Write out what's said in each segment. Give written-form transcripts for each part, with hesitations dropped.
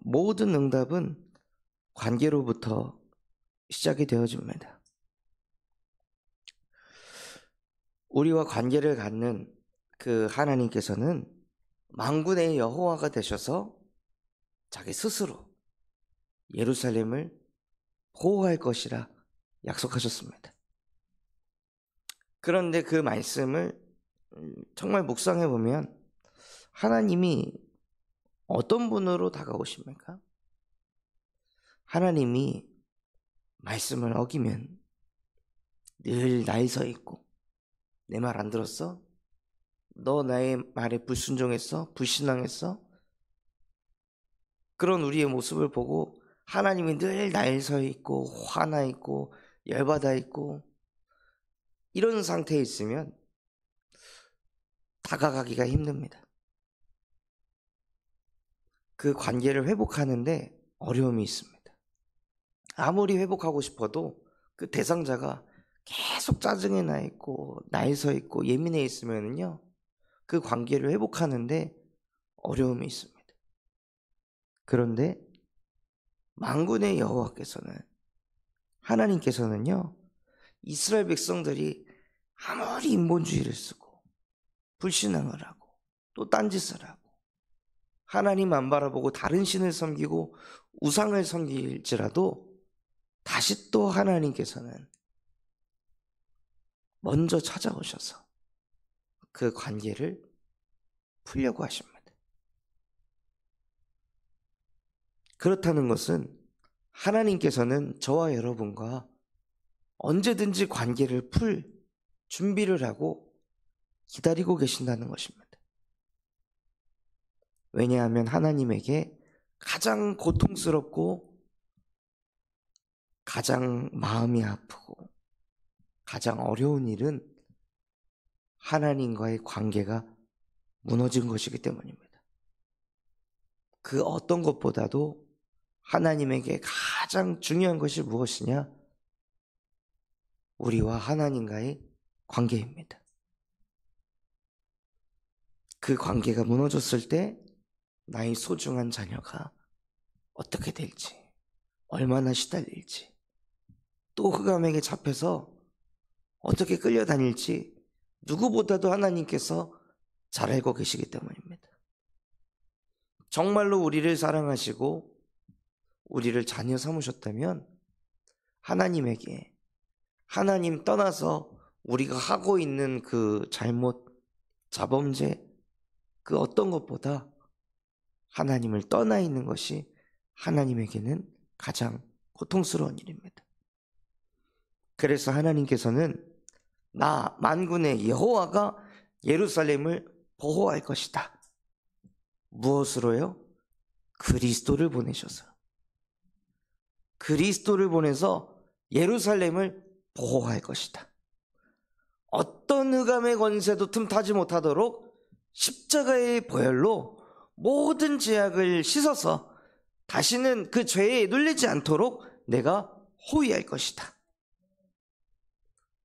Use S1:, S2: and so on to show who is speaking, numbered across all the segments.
S1: 모든 응답은 관계로부터 시작이 되어집니다. 우리와 관계를 갖는 그 하나님께서는 만군의 여호와가 되셔서 자기 스스로 예루살렘을 보호할 것이라 약속하셨습니다. 그런데 그 말씀을 정말 묵상해 보면 하나님이 어떤 분으로 다가오십니까? 하나님이 말씀을 어기면 늘 나에 서 있고, 내 말 안 들었어? 너 나의 말에 불순종했어? 불신앙했어? 그런 우리의 모습을 보고 하나님이 늘 나에 서 있고 화나 있고 열받아 있고 이런 상태에 있으면 다가가기가 힘듭니다. 그 관계를 회복하는데 어려움이 있습니다. 아무리 회복하고 싶어도 그 대상자가 계속 짜증이 나 있고 나에 서 있고 예민해 있으면요, 그 관계를 회복하는데 어려움이 있습니다. 그런데 만군의 여호와께서는, 하나님께서는요, 이스라엘 백성들이 아무리 인본주의를 쓰고 불신앙을 하고 또 딴짓을 하고 하나님 안 바라보고 다른 신을 섬기고 우상을 섬길지라도 다시 또 하나님께서는 먼저 찾아오셔서 그 관계를 풀려고 하십니다. 그렇다는 것은 하나님께서는 저와 여러분과 언제든지 관계를 풀 준비를 하고 기다리고 계신다는 것입니다. 왜냐하면 하나님에게 가장 고통스럽고 가장 마음이 아프고 가장 어려운 일은 하나님과의 관계가 무너진 것이기 때문입니다. 그 어떤 것보다도 하나님에게 가장 중요한 것이 무엇이냐? 우리와 하나님과의 관계입니다. 그 관계가 무너졌을 때 나의 소중한 자녀가 어떻게 될지, 얼마나 시달릴지, 또 흑암에게 잡혀서 어떻게 끌려다닐지 누구보다도 하나님께서 잘 알고 계시기 때문입니다. 정말로 우리를 사랑하시고 우리를 자녀 삼으셨다면 하나님에게, 하나님 떠나서 우리가 하고 있는 그 잘못, 자범죄, 그 어떤 것보다 하나님을 떠나 있는 것이 하나님에게는 가장 고통스러운 일입니다. 그래서 하나님께서는 나 만군의 여호와가 예루살렘을 보호할 것이다. 무엇으로요? 그리스도를 보내셔서, 그리스도를 보내서 예루살렘을 보호할 것이다. 어떤 흑암의 권세도 틈타지 못하도록 십자가의 보혈로 모든 죄악을 씻어서 다시는 그 죄에 눌리지 않도록 내가 호위할 것이다.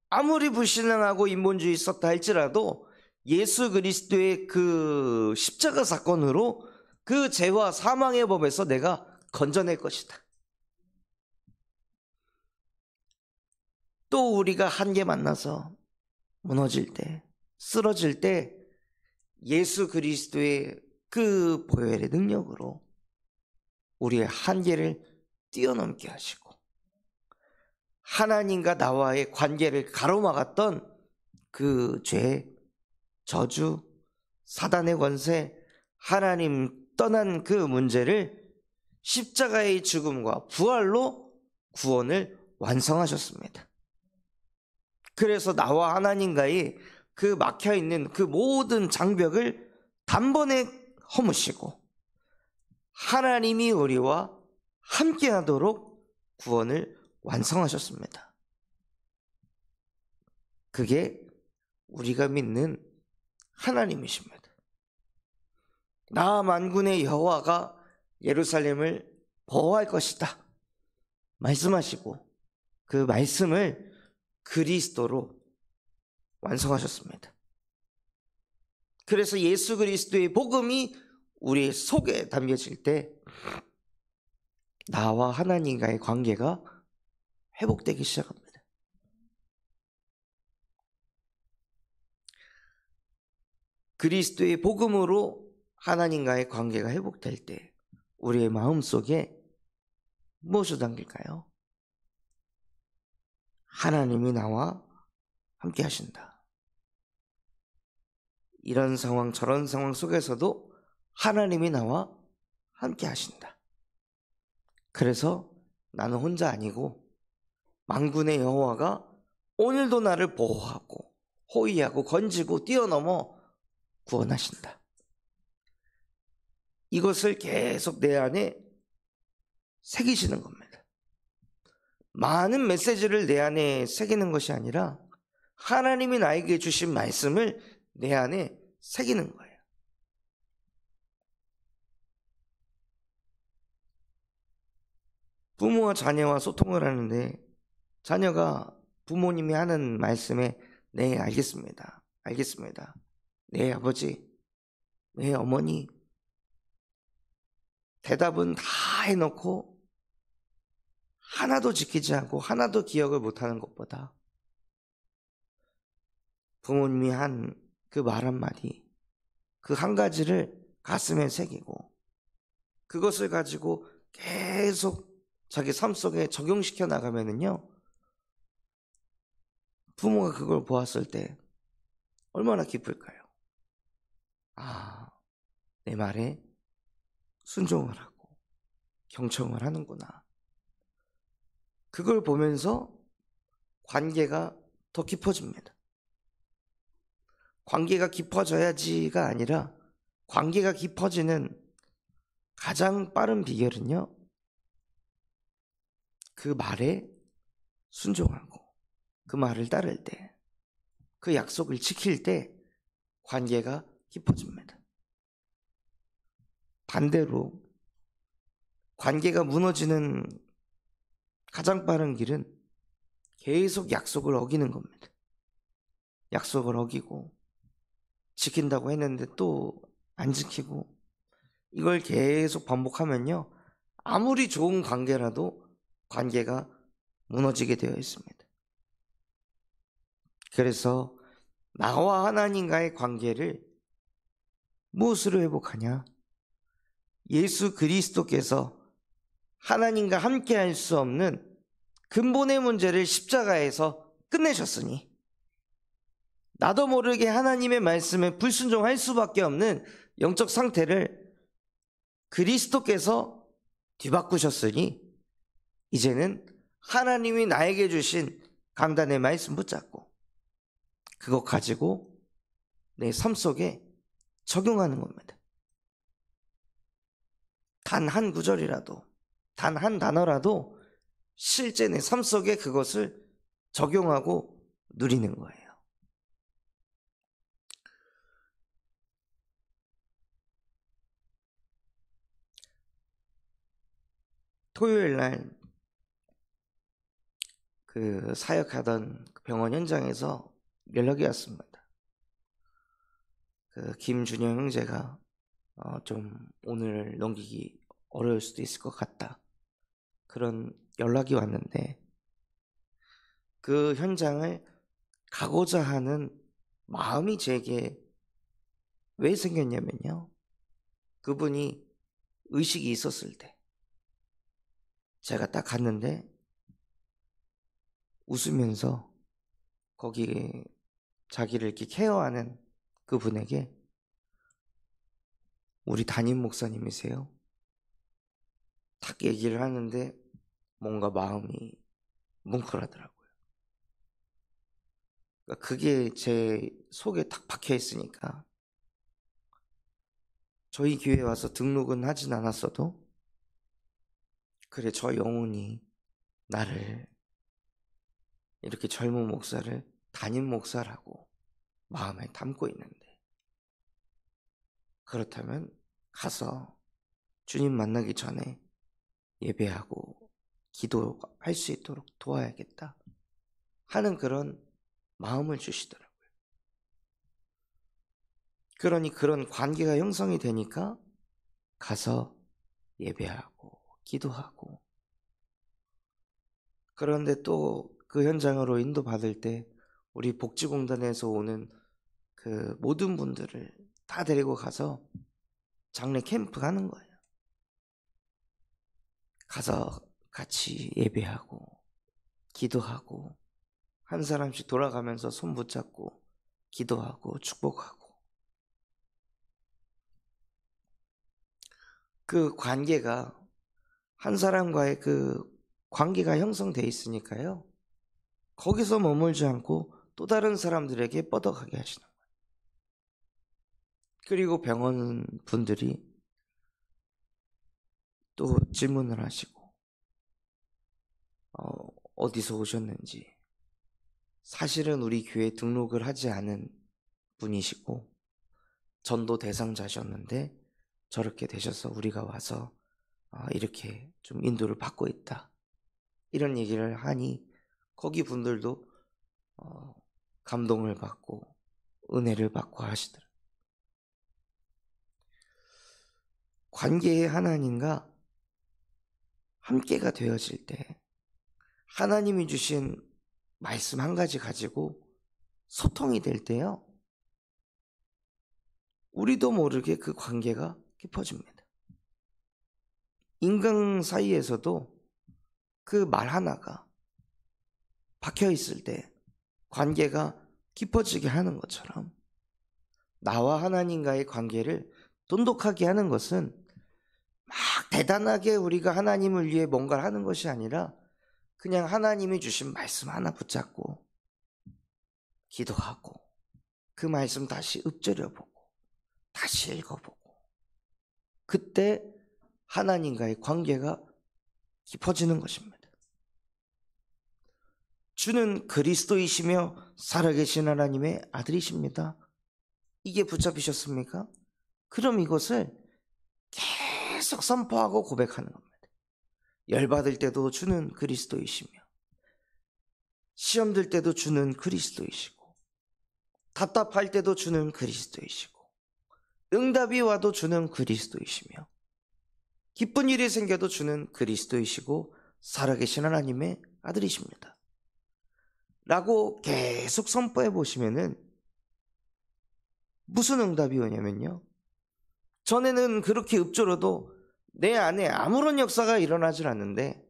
S1: 아무리 불신앙하고 인본주의 썼다 할지라도 예수 그리스도의 그 십자가 사건으로 그 죄와 사망의 법에서 내가 건져낼 것이다. 또 우리가 한계 만나서 무너질 때, 쓰러질 때 예수 그리스도의 그 보혈의 능력으로 우리의 한계를 뛰어넘게 하시고 하나님과 나와의 관계를 가로막았던 그 죄, 저주, 사단의 권세, 하나님 떠난 그 문제를 십자가의 죽음과 부활로 구원을 완성하셨습니다. 그래서 나와 하나님과의 그 막혀있는 그 모든 장벽을 단번에 허무시고 하나님이 우리와 함께하도록 구원을 완성하셨습니다. 그게 우리가 믿는 하나님이십니다. 나 만군의 여호와가 예루살렘을 보호할 것이다 말씀하시고 그 말씀을 그리스도로 완성하셨습니다. 그래서 예수 그리스도의 복음이 우리 속에 담겨질 때 나와 하나님과의 관계가 회복되기 시작합니다. 그리스도의 복음으로 하나님과의 관계가 회복될 때 우리의 마음속에 무엇이 담길까요? 하나님이 나와 함께 하신다. 이런 상황 저런 상황 속에서도 하나님이 나와 함께 하신다. 그래서 나는 혼자 아니고 만군의 여호와가 오늘도 나를 보호하고 호위하고 건지고 뛰어넘어 구원하신다. 이것을 계속 내 안에 새기시는 겁니다. 많은 메시지를 내 안에 새기는 것이 아니라 하나님이 나에게 주신 말씀을 내 안에 새기는 거예요. 부모와 자녀와 소통을 하는데 자녀가 부모님이 하는 말씀에 네, 알겠습니다. 알겠습니다. 네, 아버지. 네, 어머니. 대답은 다 해놓고 하나도 지키지 않고 하나도 기억을 못하는 것보다 부모님이 한 그 말 한마디, 그 한 가지를 가슴에 새기고 그것을 가지고 계속 자기 삶 속에 적용시켜 나가면은요, 부모가 그걸 보았을 때 얼마나 기쁠까요? 아, 내 말에 순종을 하고 경청을 하는구나. 그걸 보면서 관계가 더 깊어집니다. 관계가 깊어져야지가 아니라 관계가 깊어지는 가장 빠른 비결은요, 그 말에 순종하고 그 말을 따를 때, 그 약속을 지킬 때 관계가 깊어집니다. 반대로 관계가 무너지는 가장 빠른 길은 계속 약속을 어기는 겁니다. 약속을 어기고 지킨다고 했는데 또 안 지키고, 이걸 계속 반복하면요, 아무리 좋은 관계라도 관계가 무너지게 되어 있습니다. 그래서 나와 하나님과의 관계를 무엇으로 회복하냐? 예수 그리스도께서 하나님과 함께 할 수 없는 근본의 문제를 십자가에서 끝내셨으니 나도 모르게 하나님의 말씀에 불순종할 수밖에 없는 영적 상태를 그리스도께서 뒤바꾸셨으니 이제는 하나님이 나에게 주신 강단의 말씀 붙잡고 그것 가지고 내 삶 속에 적용하는 겁니다. 단 한 구절이라도, 단 한 단어라도 실제 내 삶 속에 그것을 적용하고 누리는 거예요. 토요일 날 그 사역하던 병원 현장에서 연락이 왔습니다. 그 김준영 형제가 좀 오늘 넘기기 어려울 수도 있을 것 같다, 그런 연락이 왔는데, 그 현장을 가고자 하는 마음이 제게 왜 생겼냐면요, 그분이 의식이 있었을 때 제가 딱 갔는데 웃으면서 거기 자기를 이렇게 케어하는 그분에게 우리 담임 목사님이세요? 딱 얘기를 하는데 뭔가 마음이 뭉클하더라고요. 그러니까 그게 제 속에 딱 박혀 있으니까 저희 교회에 와서 등록은 하진 않았어도 그래, 저 영혼이 나를 이렇게 젊은 목사를 담임 목사라고 마음에 담고 있는데, 그렇다면 가서 주님 만나기 전에 예배하고 기도할 수 있도록 도와야겠다 하는 그런 마음을 주시더라고요. 그러니 그런 관계가 형성이 되니까 가서 예배하고 기도하고, 그런데 또 그 현장으로 인도받을 때 우리 복지공단에서 오는 그 모든 분들을 다 데리고 가서 장례 캠프 하는 거예요. 가서 같이 예배하고 기도하고, 한 사람씩 돌아가면서 손 붙잡고 기도하고 축복하고, 그 관계가, 한 사람과의 그 관계가 형성돼 있으니까요, 거기서 머물지 않고 또 다른 사람들에게 뻗어가게 하시는 거예요. 그리고 병원 분들이 또 질문을 하시고, 어디서 오셨는지, 사실은 우리 교회에 등록을 하지 않은 분이시고 전도 대상자셨는데 저렇게 되셔서 우리가 와서 이렇게 좀 인도를 받고 있다, 이런 얘기를 하니 거기 분들도 감동을 받고 은혜를 받고 하시더라고요. 관계의 하나님과 함께가 되어질 때, 하나님이 주신 말씀 한 가지 가지고 소통이 될 때요, 우리도 모르게 그 관계가 깊어집니다. 인간 사이에서도 그 말 하나가 박혀 있을 때 관계가 깊어지게 하는 것처럼, 나와 하나님과의 관계를 돈독하게 하는 것은 막 대단하게 우리가 하나님을 위해 뭔가를 하는 것이 아니라 그냥 하나님이 주신 말씀 하나 붙잡고 기도하고 그 말씀 다시 읊조려보고 다시 읽어보고, 그때 하나님과의 관계가 깊어지는 것입니다. 주는 그리스도이시며 살아계신 하나님의 아들이십니다. 이게 붙잡히셨습니까? 그럼 이것을 계속 선포하고 고백하는 겁니다. 열받을 때도 주는 그리스도이시며, 시험 들 때도 주는 그리스도이시고, 답답할 때도 주는 그리스도이시고, 응답이 와도 주는 그리스도이시며, 기쁜 일이 생겨도 주는 그리스도이시고 살아계신 하나님의 아들이십니다 라고 계속 선포해 보시면은 무슨 응답이 오냐면요, 전에는 그렇게 읊조려도 내 안에 아무런 역사가 일어나질 않는데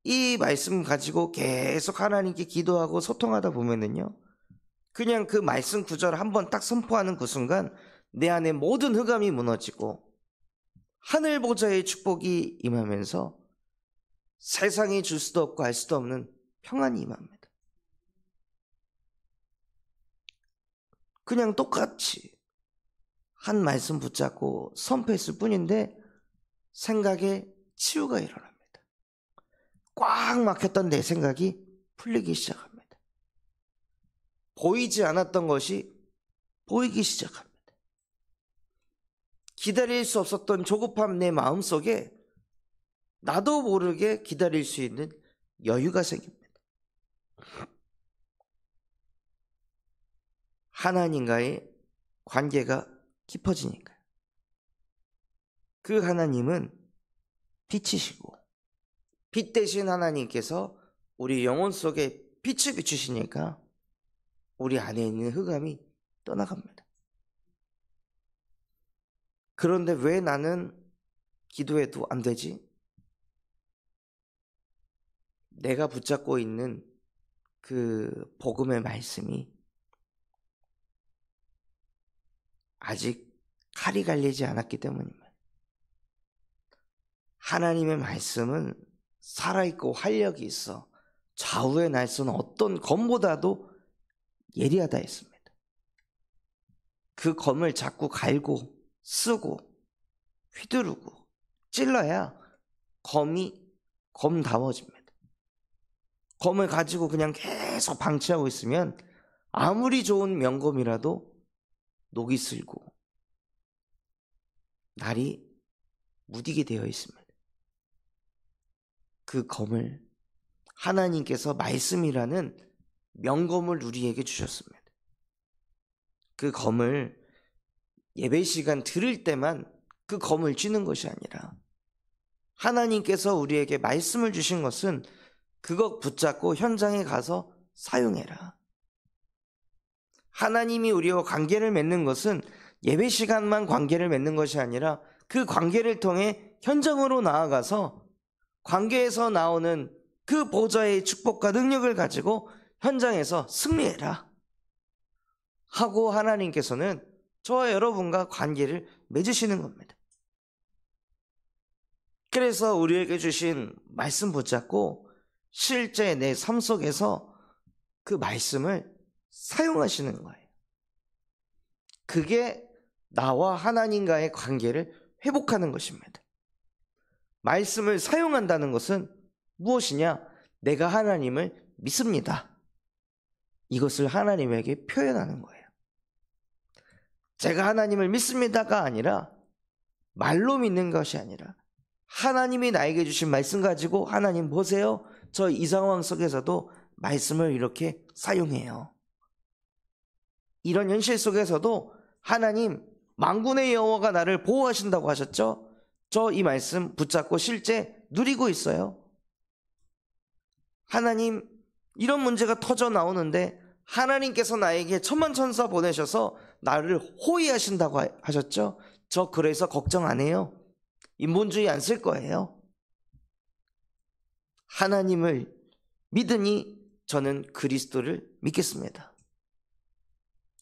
S1: 이 말씀 가지고 계속 하나님께 기도하고 소통하다 보면은요, 그냥 그 말씀 구절 한번 딱 선포하는 그 순간 내 안에 모든 흑암이 무너지고 하늘 보좌의 축복이 임하면서 세상이 줄 수도 없고 알 수도 없는 평안이 임합니다. 그냥 똑같이 한 말씀 붙잡고 선포했을 뿐인데 생각에 치유가 일어납니다. 꽉 막혔던 내 생각이 풀리기 시작합니다. 보이지 않았던 것이 보이기 시작합니다. 기다릴 수 없었던 조급함 내 마음속에 나도 모르게 기다릴 수 있는 여유가 생깁니다. 하나님과의 관계가 깊어지니까요. 그 하나님은 빛이시고, 빛 대신 하나님께서 우리 영혼 속에 빛을 비추시니까 우리 안에 있는 흑암이 떠나갑니다. 그런데 왜 나는 기도해도 안 되지? 내가 붙잡고 있는 그 복음의 말씀이 아직 칼이 갈리지 않았기 때문입니다. 하나님의 말씀은 살아있고 활력이 있어 좌우의 날선 어떤 검보다도 예리하다 했습니다. 그 검을 자꾸 갈고 쓰고 휘두르고 찔러야 검이 검다워집니다. 검을 가지고 그냥 계속 방치하고 있으면 아무리 좋은 명검이라도 녹이 슬고 날이 무디게 되어 있습니다. 그 검을 하나님께서 말씀이라는 명검을 우리에게 주셨습니다. 그 검을 예배 시간 들을 때만 그 검을 쥐는 것이 아니라 하나님께서 우리에게 말씀을 주신 것은 그것 붙잡고 현장에 가서 사용해라. 하나님이 우리와 관계를 맺는 것은 예배 시간만 관계를 맺는 것이 아니라 그 관계를 통해 현장으로 나아가서 관계에서 나오는 그 보좌의 축복과 능력을 가지고 현장에서 승리해라 하고 하나님께서는 저와 여러분과 관계를 맺으시는 겁니다. 그래서 우리에게 주신 말씀 붙잡고 실제 내 삶 속에서 그 말씀을 사용하시는 거예요. 그게 나와 하나님과의 관계를 회복하는 것입니다. 말씀을 사용한다는 것은 무엇이냐? 내가 하나님을 믿습니다. 이것을 하나님에게 표현하는 거예요. 제가 하나님을 믿습니다가 아니라 말로 믿는 것이 아니라 하나님이 나에게 주신 말씀 가지고 하나님 보세요. 저 이 상황 속에서도 말씀을 이렇게 사용해요. 이런 현실 속에서도 하나님 만군의 여호와가 나를 보호하신다고 하셨죠? 저 이 말씀 붙잡고 실제 누리고 있어요. 하나님 이런 문제가 터져 나오는데 하나님께서 나에게 천만천사 보내셔서 나를 호위하신다고 하셨죠? 저 그래서 걱정 안 해요. 인본주의 안 쓸 거예요. 하나님을 믿으니 저는 그리스도를 믿겠습니다.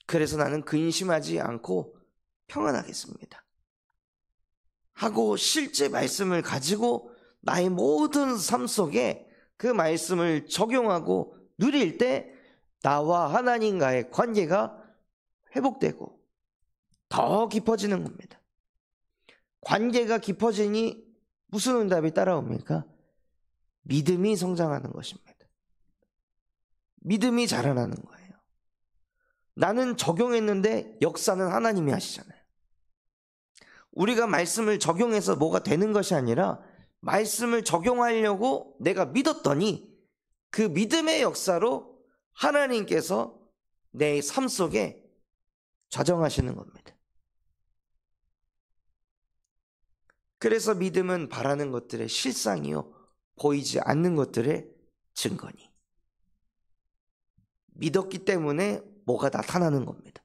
S1: 그래서 나는 근심하지 않고 평안하겠습니다. 하고 실제 말씀을 가지고 나의 모든 삶 속에 그 말씀을 적용하고 누릴 때 나와 하나님과의 관계가 회복되고 더 깊어지는 겁니다. 관계가 깊어지니 무슨 응답이 따라옵니까? 믿음이 성장하는 것입니다. 믿음이 자라나는 거예요. 나는 적용했는데 역사는 하나님이 하시잖아요. 우리가 말씀을 적용해서 뭐가 되는 것이 아니라 말씀을 적용하려고 내가 믿었더니 그 믿음의 역사로 하나님께서 내 삶 속에 좌정하시는 겁니다. 그래서 믿음은 바라는 것들의 실상이요 보이지 않는 것들의 증거니. 믿었기 때문에 뭐가 나타나는 겁니다.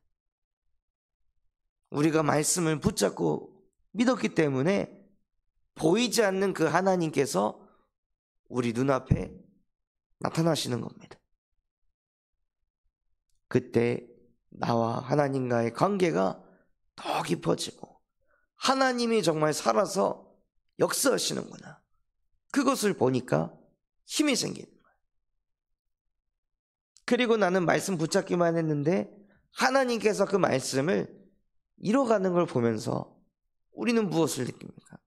S1: 우리가 말씀을 붙잡고 믿었기 때문에 보이지 않는 그 하나님께서 우리 눈앞에 나타나시는 겁니다. 그때 나와 하나님과의 관계가 더 깊어지고 하나님이 정말 살아서 역사하시는구나. 그것을 보니까 힘이 생기는 거예요. 그리고 나는 말씀 붙잡기만 했는데 하나님께서 그 말씀을 이뤄가는 걸 보면서 우리는 무엇을 느낍니까?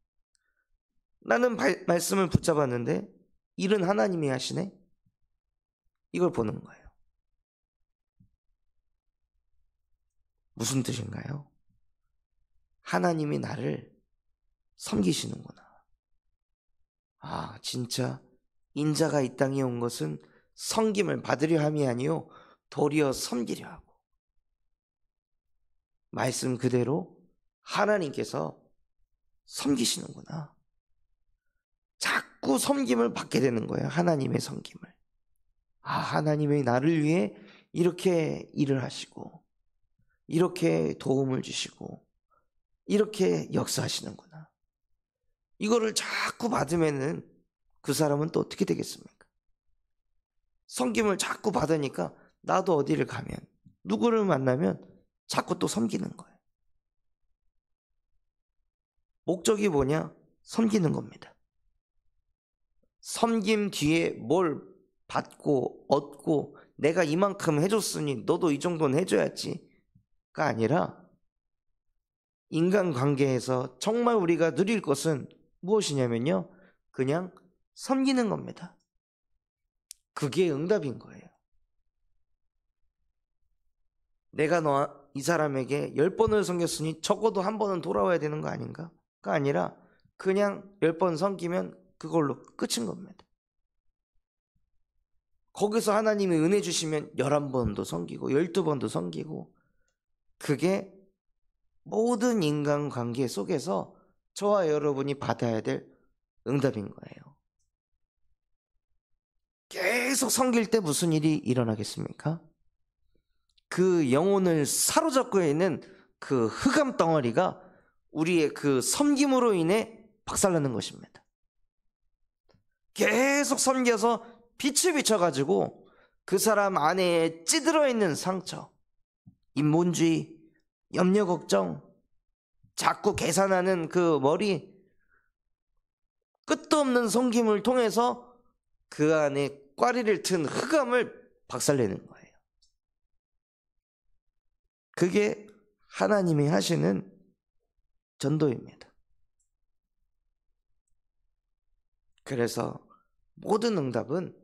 S1: 나는 말씀을 붙잡았는데 일은 하나님이 하시네? 이걸 보는 거예요. 무슨 뜻인가요? 하나님이 나를 섬기시는구나. 아, 진짜 인자가 이 땅에 온 것은 섬김을 받으려 함이 아니요 도리어 섬기려 하고, 말씀 그대로 하나님께서 섬기시는구나. 자꾸 섬김을 받게 되는 거예요. 하나님의 섬김을. 아, 하나님이 나를 위해 이렇게 일을 하시고 이렇게 도움을 주시고 이렇게 역사하시는구나. 이거를 자꾸 받으면은 그 사람은 또 어떻게 되겠습니까? 섬김을 자꾸 받으니까 나도 어디를 가면 누구를 만나면 자꾸 또 섬기는 거예요. 목적이 뭐냐? 섬기는 겁니다. 섬김 뒤에 뭘 받고 얻고 내가 이만큼 해줬으니 너도 이 정도는 해줘야지가 아니라 인간관계에서 정말 우리가 누릴 것은 무엇이냐면요, 그냥 섬기는 겁니다. 그게 응답인 거예요. 내가 이 사람에게 10번을 섬겼으니 적어도 한 번은 돌아와야 되는 거 아닌가? 가 아니라 그냥 10번 섬기면 그걸로 끝인 겁니다. 거기서 하나님이 은혜 주시면 11번도 섬기고 12번도 섬기고, 그게 모든 인간관계 속에서 저와 여러분이 받아야 될 응답인 거예요. 계속 섬길 때 무슨 일이 일어나겠습니까? 그 영혼을 사로잡고 있는 그 흑암 덩어리가 우리의 그 섬김으로 인해 박살나는 것입니다. 계속 섬겨서 빛을 비춰가지고 그 사람 안에 찌들어 있는 상처, 인본주의, 염려 걱정, 자꾸 계산하는 그 머리, 끝도 없는 섬김을 통해서 그 안에 꽈리를 튼 흑암을 박살내는 거예요. 그게 하나님이 하시는 전도입니다. 그래서 모든 응답은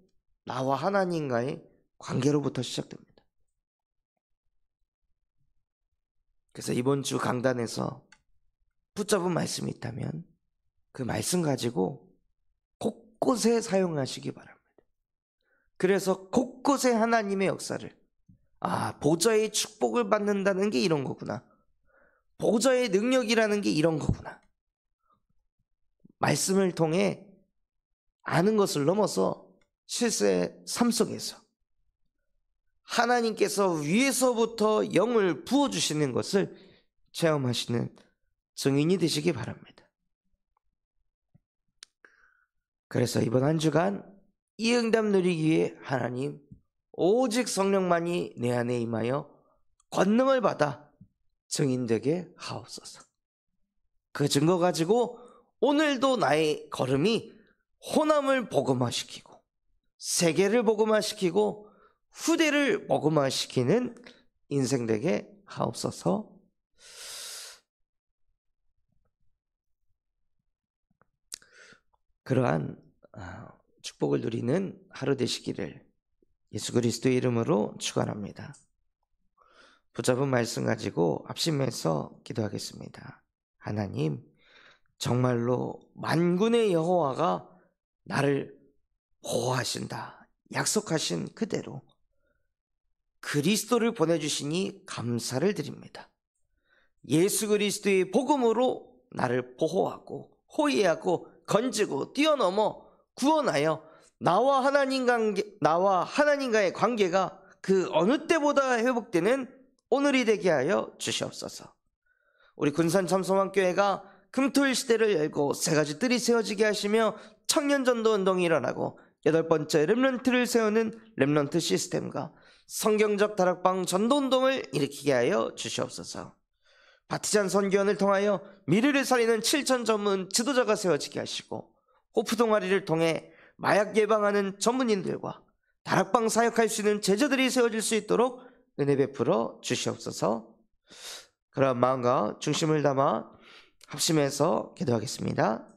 S1: 나와 하나님과의 관계로부터 시작됩니다. 그래서 이번 주 강단에서 붙잡은 말씀이 있다면 그 말씀 가지고 곳곳에 사용하시기 바랍니다. 그래서 곳곳에 하나님의 역사를, 보좌의 축복을 받는다는 게 이런 거구나, 보좌의 능력이라는 게 이런 거구나, 말씀을 통해 아는 것을 넘어서 실제 삶 속에서 하나님께서 위에서부터 영을 부어주시는 것을 체험하시는 증인이 되시기 바랍니다. 그래서 이번 한 주간 이 응답 누리기 위해 하나님, 오직 성령만이 내 안에 임하여 권능을 받아 증인되게 하옵소서. 그 증거 가지고 오늘도 나의 걸음이 호남을 복음화시키고 세계를 복음화시키고 후대를 복음화시키는 인생 되게 하옵소서. 그러한 축복을 누리는 하루 되시기를 예수 그리스도의 이름으로 축원합니다. 붙잡은 말씀 가지고 합심해서 기도하겠습니다. 하나님, 정말로 만군의 여호와가 나를 보호하신다 약속하신 그대로 그리스도를 보내주시니 감사를 드립니다. 예수 그리스도의 복음으로 나를 보호하고 호위하고 건지고 뛰어넘어 구원하여 나와 하나님과의 관계가 그 어느 때보다 회복되는 오늘이 되게 하여 주시옵소서. 우리 군산 참소망교회가 금토일 시대를 열고 세 가지 뜰이 세워지게 하시며 청년전도 운동이 일어나고 8번째 렘넌트를 세우는 렘넌트 시스템과 성경적 다락방 전도운동을 일으키게 하여 주시옵소서. 바티잔 선교원을 통하여 미래를 살리는 7천 전문 지도자가 세워지게 하시고 호프 동아리를 통해 마약 예방하는 전문인들과 다락방 사역할 수 있는 제자들이 세워질 수 있도록 은혜 베풀어 주시옵소서. 그런 마음과 중심을 담아 합심해서 기도하겠습니다.